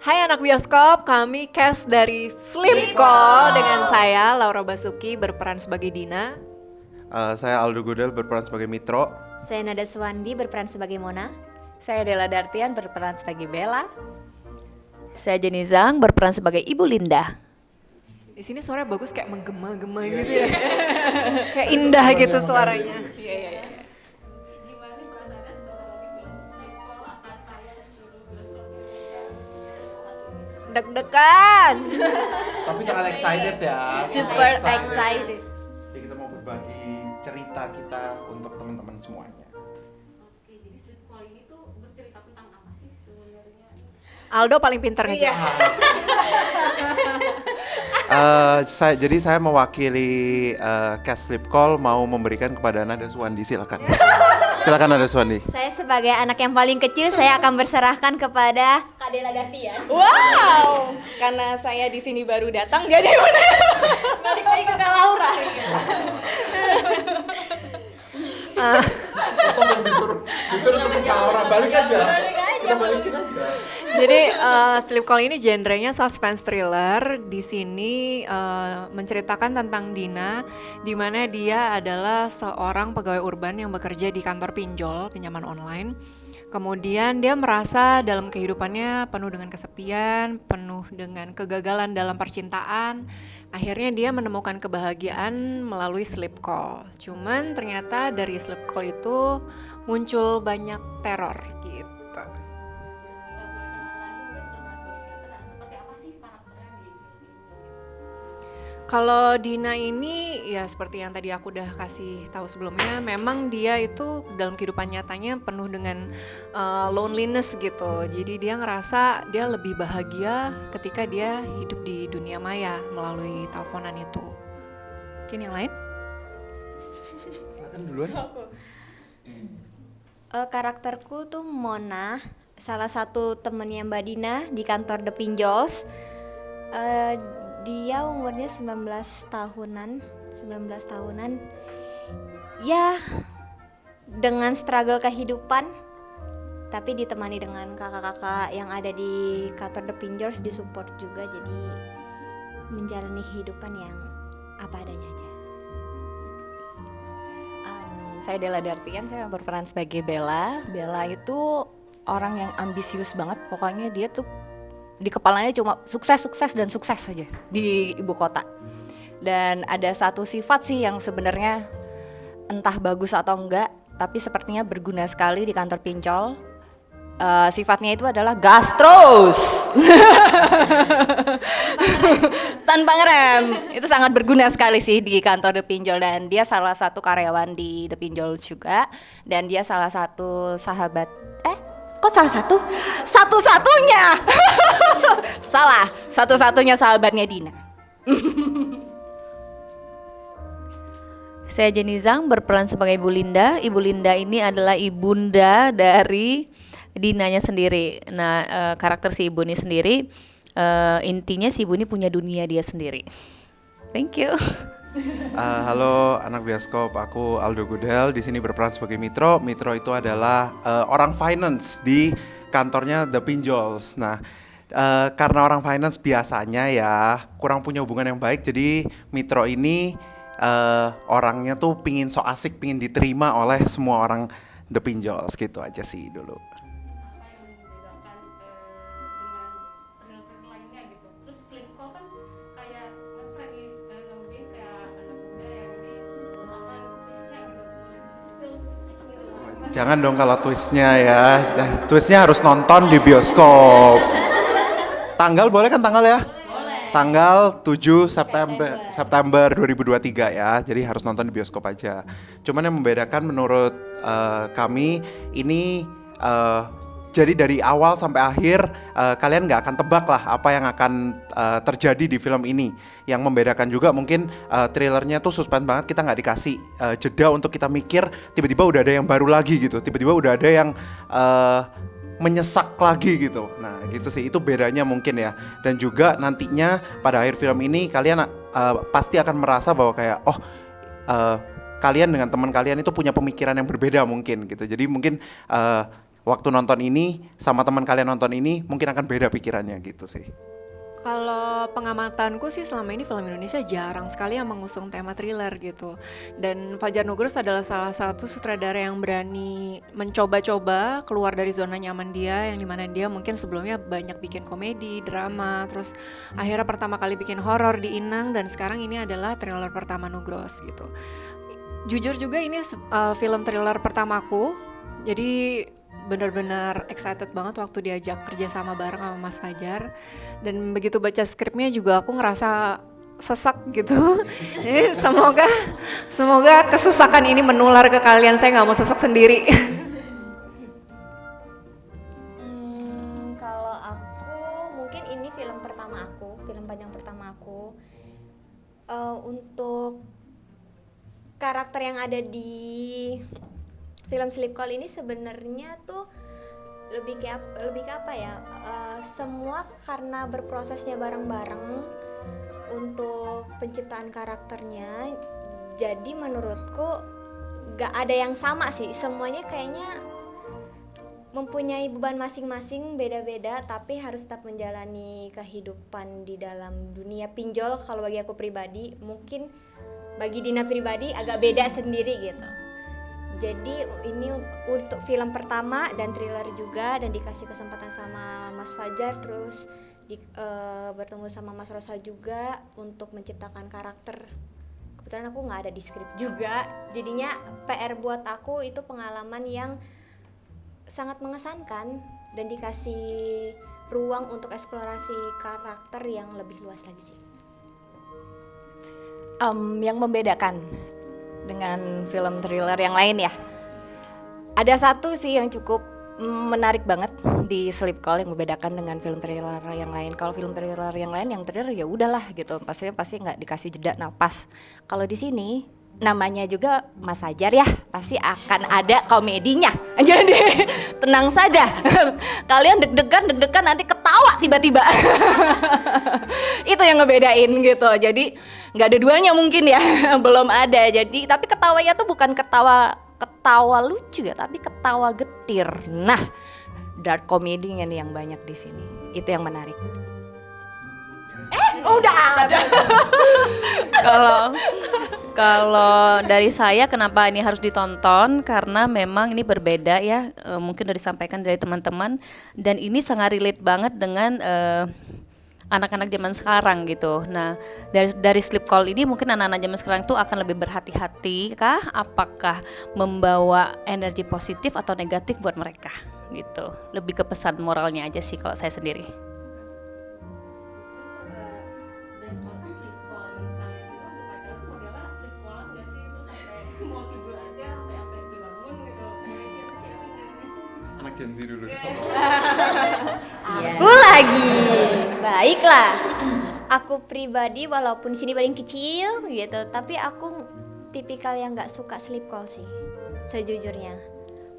Hai anak bioskop, kami cast dari Sleep Call dengan saya Laura Basuki berperan sebagai Dina. Saya Aldo Godel berperan sebagai Mitro. Saya Nada Suwandi berperan sebagai Mona. Saya Della Dartian berperan sebagai Bella. Saya Jenny Zhang berperan sebagai Ibu Linda. Di sini suaranya bagus kayak menggema-gema gitu ya. Kayak indah gitu suaranya. Iya. Deg-degan. Tapi sangat excited ya. Super excited. Jadi kita mau berbagi cerita kita untuk teman-teman semuanya. Oke, jadi Sleep Call ini tuh bercerita tentang apa sih sebenarnya? Aldo paling pintar ngejawab. Jadi saya mewakili cast Sleep Call mau memberikan kepada Nada Suwandi, silakan. Silakan Nada Suwandi. Saya sebagai anak yang paling kecil, saya akan berserahkan kepada Kak Della Dartian. Wow, karena saya di sini baru datang, jadi balik lagi ke Kak Laura. Disuruh ke orang balik aja. Kita balikin aja. Jadi Sleep Call ini genrenya suspense thriller. Di sini menceritakan tentang Dina, di mana dia adalah seorang pegawai urban yang bekerja di kantor pinjol, pinjaman online. Kemudian dia merasa dalam kehidupannya penuh dengan kesepian, penuh dengan kegagalan dalam percintaan. Akhirnya dia menemukan kebahagiaan melalui Sleep Call. Cuman ternyata dari Sleep Call itu muncul banyak teror gitu. Seperti apa sih karakternya di film ini? Kalau Dina ini ya seperti yang tadi aku udah kasih tahu sebelumnya, memang dia itu dalam kehidupan nyatanya penuh dengan loneliness gitu. Jadi dia ngerasa dia lebih bahagia ketika dia hidup di dunia maya melalui teleponan itu. Mungkin yang lain? Silakan duluan. Karakterku tuh Mona, salah satu temennya Mbak Dina di kantor The Pinjols. Dia umurnya 19 tahunan. Ya, dengan struggle kehidupan, tapi ditemani dengan kakak-kakak yang ada di kantor The Pinjols, disupport juga, jadi menjalani kehidupan yang apa adanya aja. Saya Della Dartian, saya berperan sebagai Bella. Bella itu orang yang ambisius banget, pokoknya dia tuh di kepalanya cuma sukses saja di ibu kota. Dan ada satu sifat sih yang sebenarnya entah bagus atau enggak, tapi sepertinya berguna sekali di kantor pinjol. Sifatnya itu adalah gastros. Tanpa ngerem. Itu sangat berguna sekali sih di kantor The Pinjol, dan dia salah satu karyawan di The Pinjol juga, dan dia salah satu sahabat kok salah satu? Satu-satunya. Salah, satu-satunya sahabatnya Dina. Saya Jenny Zhang berperan sebagai Ibu Linda. Ibu Linda ini adalah ibunda dari Dinanya sendiri. Nah, karakter si Ibu ini sendiri, intinya si Ibu ini punya dunia dia sendiri. Thank you. Halo anak bioskop, aku Aldo Godel di sini berperan sebagai Mitro. Mitro itu adalah orang finance di kantornya The Pinjols. Nah, karena orang finance biasanya ya kurang punya hubungan yang baik, jadi Mitro ini orangnya tuh pingin so asik, pingin diterima oleh semua orang The Pinjols, gitu aja sih dulu. Apa yang membedakan dengan film-film lainnya gitu? Terus Sleep Call kan kayak ngetrend nih nowadays, kayak anak muda yang di apa twistnya gitu. Spill gitu. Jangan dong kalau twistnya ya. Nah, twistnya harus nonton di bioskop. Tanggal boleh kan tanggal ya? Boleh. Tanggal 7 September 2023 ya. Jadi harus nonton di bioskop aja. Cuman yang membedakan menurut kami ini jadi dari awal sampai akhir kalian nggak akan tebak lah apa yang akan terjadi di film ini. Yang membedakan juga mungkin trailernya tuh suspense banget, kita nggak dikasih jeda untuk kita mikir, tiba-tiba udah ada yang baru lagi gitu, tiba-tiba udah ada yang menyesak lagi gitu. Nah gitu sih, itu bedanya mungkin ya. Dan juga nantinya pada akhir film ini kalian pasti akan merasa bahwa kayak kalian dengan teman kalian itu punya pemikiran yang berbeda mungkin gitu. Jadi mungkin waktu nonton ini sama teman kalian nonton ini mungkin akan beda pikirannya gitu sih. Kalau pengamatanku sih selama ini film Indonesia jarang sekali yang mengusung tema thriller gitu. Dan Fajar Nugros adalah salah satu sutradara yang berani mencoba-coba keluar dari zona nyaman dia, yang dimana dia mungkin sebelumnya banyak bikin komedi, drama, terus akhirnya pertama kali bikin horor di Inang, dan sekarang ini adalah thriller pertama Nugros gitu. Jujur juga ini film thriller pertamaku, jadi benar-benar excited banget waktu diajak kerja sama bareng sama Mas Fajar, dan begitu baca skripnya juga aku ngerasa sesak gitu. Jadi semoga kesesakan ini menular ke kalian, saya nggak mau sesak sendiri. Kalau aku mungkin ini film panjang pertama aku. Untuk karakter yang ada di film Sleep Call ini sebenarnya tuh lebih ke apa ya? Semua karena berprosesnya bareng-bareng untuk penciptaan karakternya. Jadi menurutku gak ada yang sama sih. Semuanya kayaknya mempunyai beban masing-masing, beda-beda, tapi harus tetap menjalani kehidupan di dalam dunia pinjol. Kalau bagi aku pribadi, mungkin bagi Dina pribadi agak beda sendiri gitu. Jadi ini untuk film pertama dan thriller juga, dan dikasih kesempatan sama Mas Fajar, terus bertemu sama Mas Rosa juga untuk menciptakan karakter. Kebetulan aku nggak ada di skrip juga, jadinya PR buat aku itu pengalaman yang sangat mengesankan dan dikasih ruang untuk eksplorasi karakter yang lebih luas lagi sih. Yang membedakan dengan film thriller yang lain ya, ada satu sih yang cukup menarik banget di Sleep Call yang membedakan dengan film thriller yang lain. Kalau film thriller yang lain, yang thriller ya udahlah gitu, pasti nggak dikasih jeda napas. Kalau di sini namanya juga Mas Fajar ya, pasti akan ada komedinya. Jadi tenang saja, kalian deg-degan nanti ketawa tiba-tiba. Itu yang ngebedain gitu. Jadi nggak ada duanya mungkin ya, belum ada. Jadi tapi ketawanya tuh bukan ketawa lucu ya, tapi ketawa getir. Nah, dark comedy-nya nih yang banyak di sini. Itu yang menarik. Udah ada. Kalau dari saya kenapa ini harus ditonton, karena memang ini berbeda ya, mungkin udah disampaikan dari teman-teman, dan ini sangat relate banget dengan anak-anak zaman sekarang gitu. Nah, dari Sleep Call ini mungkin anak-anak zaman sekarang tuh akan lebih berhati-hati kah, apakah membawa energi positif atau negatif buat mereka gitu. Lebih ke pesan moralnya aja sih kalau saya sendiri. Anak Gen Z dulu. Aku lagi. Baiklah. Aku pribadi walaupun di sini paling kecil gitu, tapi aku tipikal yang nggak suka sleep call sih, sejujurnya.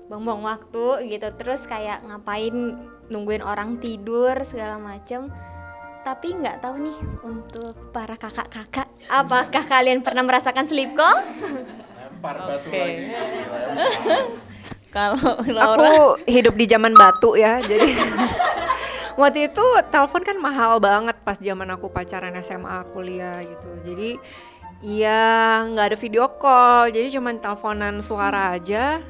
Buang-buang waktu gitu, terus kayak ngapain nungguin orang tidur segala macem. Tapi nggak tahu nih untuk para kakak-kakak, apakah kalian pernah merasakan sleep call? Lempar batu lagi. Kalau Aku hidup di zaman batu ya, jadi waktu itu telepon kan mahal banget pas zaman aku pacaran SMA kuliah gitu. Jadi ya nggak ada video call, jadi cuman teleponan suara aja.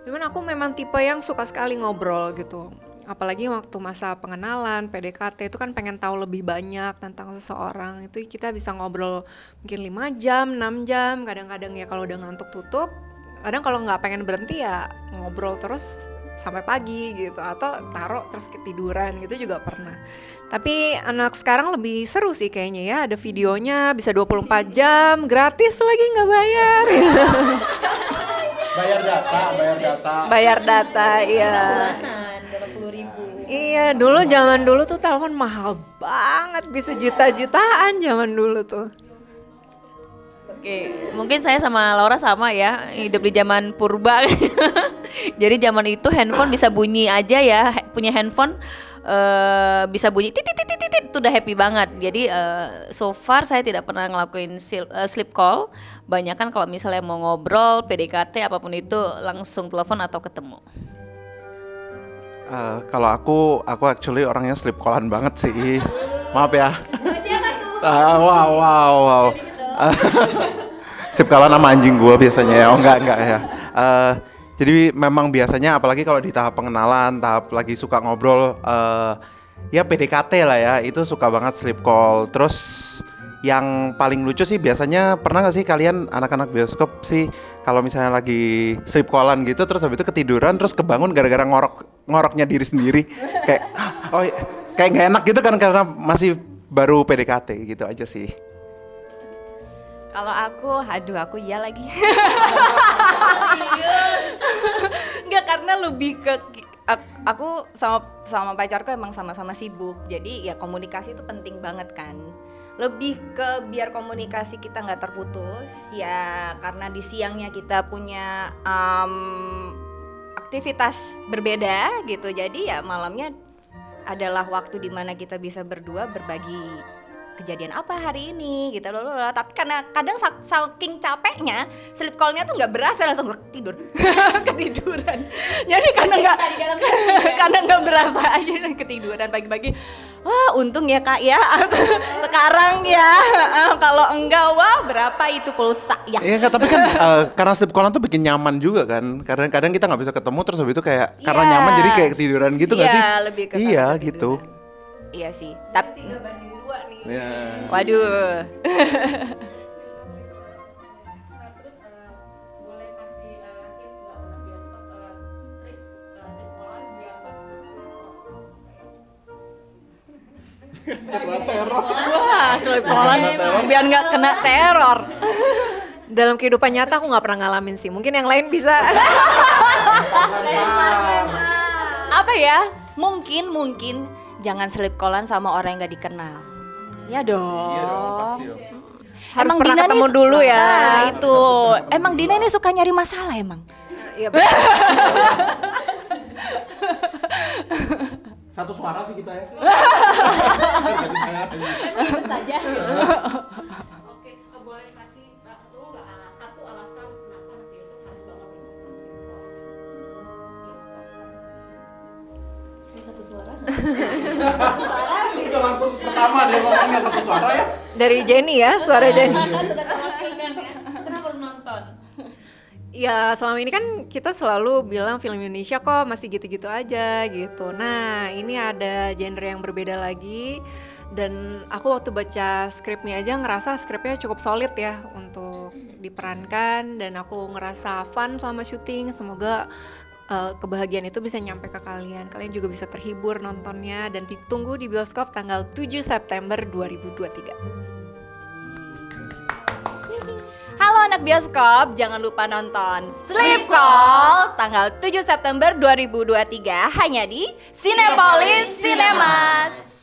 Cuman aku memang tipe yang suka sekali ngobrol gitu. Apalagi waktu masa pengenalan, PDKT itu kan pengen tahu lebih banyak tentang seseorang. Itu kita bisa ngobrol mungkin 5 jam, 6 jam, kadang-kadang ya kalau udah ngantuk tutup. Kadang kalau nggak pengen berhenti ya ngobrol terus sampai pagi gitu, atau taruh terus ketiduran gitu juga pernah. Tapi anak sekarang lebih seru sih kayaknya ya, ada videonya bisa 24 jam, gratis lagi nggak bayar. Bayar data, iya. Iya, dulu zaman dulu tuh telepon mahal banget, bisa juta-jutaan zaman dulu tuh. Oke, mungkin saya sama Laura sama ya, hidup di zaman purba. Jadi zaman itu handphone bisa bunyi aja ya, punya handphone bisa bunyi titit itu udah happy banget. Jadi so far saya tidak pernah ngelakuin sleep call. Banyak kan kalau misalnya mau ngobrol, PDKT apapun itu langsung telepon atau ketemu. Kalau aku actually orangnya sleep callan banget sih. Maaf ya. Wow. Sleep callan sama anjing gua biasanya ya. Oh enggak ya. Jadi memang biasanya apalagi kalau di tahap pengenalan, tahap lagi suka ngobrol, ya PDKT lah ya, itu suka banget sleep call. Terus yang paling lucu sih biasanya pernah gak sih kalian anak-anak bioskop sih kalau misalnya lagi sleep callan gitu terus habis itu ketiduran terus kebangun gara-gara ngoroknya diri sendiri kayak oh kayak nggak enak gitu kan karena masih baru PDKT gitu aja sih. Kalau aku iya lagi. Enggak, karena lebih ke aku sama pacarku emang sama-sama sibuk. Jadi ya komunikasi itu penting banget kan. Lebih ke biar komunikasi kita nggak terputus ya, karena di siangnya kita punya aktivitas berbeda gitu. Jadi ya malamnya adalah waktu dimana kita bisa berdua berbagi kejadian apa hari ini gitu loh. Tapi karena kadang saking capeknya sleep call-nya tuh nggak berasa, langsung tidur ketiduran. Jadi karena nggak berasa aja ketiduran pagi-pagi. Wah untung ya kak ya sekarang ya kalau enggak wah berapa itu pulsa ya. Iya tapi kan karena sleep callan tuh bikin nyaman juga kan. Kadang-kadang kita nggak bisa ketemu terus habis itu kayak karena nyaman jadi kayak ketiduran gitu nggak sih? Iya lebih ke iya karena gitu. ketiduran. Iya sih. Tapi 3-2 nih. Ya. waduh. Nah, terus boleh kasih hint nggak anak bioskop trik sleep callan biar Wah sleep callan biar nggak kena teror. Dalam kehidupan nyata aku nggak pernah ngalamin sih. Mungkin yang lain bisa. Apa ya? Mungkin jangan sleep callan sama orang yang nggak dikenal. Ya dong. Iya dong pasti dong. Harus pernah ketemu dulu ya. Nah, itu. Emang Dina ini suka nyari masalah emang. Iya betul. Satu suara sih kita ya. oke, boleh kasih satu alasan kenapa anak bioskop harus banget nonton sleep call. Udah langsung pertama dia ngomongnya satu suara ya. Dari Jenny ya, suara Jenny. Sudah terwakilkan ya. Kenapa harus nonton? Ya selama ini kan kita selalu bilang film Indonesia kok masih gitu-gitu aja gitu. Nah ini ada genre yang berbeda lagi. Dan aku waktu baca skripnya aja ngerasa skripnya cukup solid ya untuk diperankan. Dan aku ngerasa fun selama syuting. Semoga kebahagiaan itu bisa nyampe ke kalian. Kalian juga bisa terhibur nontonnya. Dan ditunggu di bioskop tanggal 7 September 2023. Halo anak bioskop, jangan lupa nonton Sleep Call tanggal 7 September 2023 hanya di Cinepolis Cinemas.